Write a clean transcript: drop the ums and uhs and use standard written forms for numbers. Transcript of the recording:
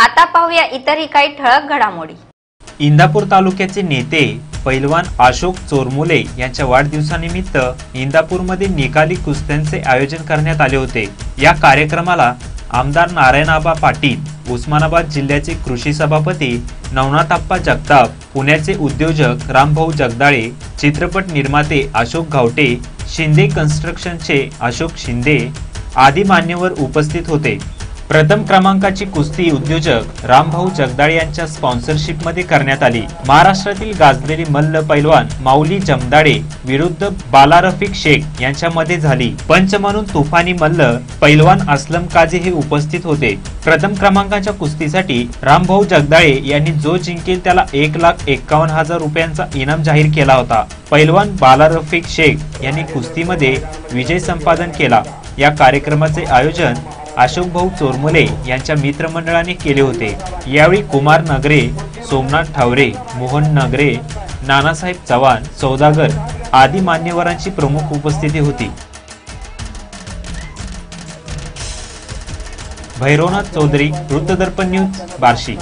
आता पाहूया इतरही काही ठळक घडामोडी। इंदापूर तालुक्याचे नेते पैलवान अशोक चोरमोले यांच्या वाढदिवसानिमित्त इंदापूरमध्ये निकाली कुस्त्यांचे आयोजन करण्यात आले होते। या कार्यक्रमाला आमदार नारायणआबा पाटील, उस्मानाबाद जिल्ह्याचे कृषी सभापती नवनाथाप्पा जगताप, पुण्याचे उद्योजक रामभाऊ जगदाळे, चित्रपट निर्माते अशोक घावटे, शिंदे कन्स्ट्रक्शनचे अशोक शिंदे आदी मान्यवर उपस्थित होते। प्रथम क्रमांकाची कुस्ती उद्योजक रामभाऊ जगदाळे यांच्या स्पॉन्सरशिपमध्ये करण्यात आली। महाराष्ट्रातील गाजलेली मल्ल पैलवान माऊली जमदाडे विरुद्ध बाला रफिक शेख यांच्यामध्ये झाली। पंच म्हणून तुफानी मल्ल पैलवान असलम काझी हे उपस्थित होते। प्रथम क्रमांकाच्या कुस्तीसाठी रामभाऊ जगदाळे यांनी जो जिंकेल त्याला 1,51,000 रुपयांचा इनाम जाहीर केला होता। पैलवान बाला रफिक शेख यांनी कुस्तीमध्ये विजय संपादन केला। या कार्यक्रमाचे आयोजन अशोक भाऊ चोरमोले यांच्या मित्रमंडळाने केले होते। यावेळी कुमार नगरे, सोमनाथ ठावरे, मोहन नगरे, नानासाहेब चव्हाण, सौदागर आदी मान्यवरांची प्रमुख उपस्थिती होती। भैरवनाथ चौधरी, वृत्तदर्पण न्यूज, बार्शी।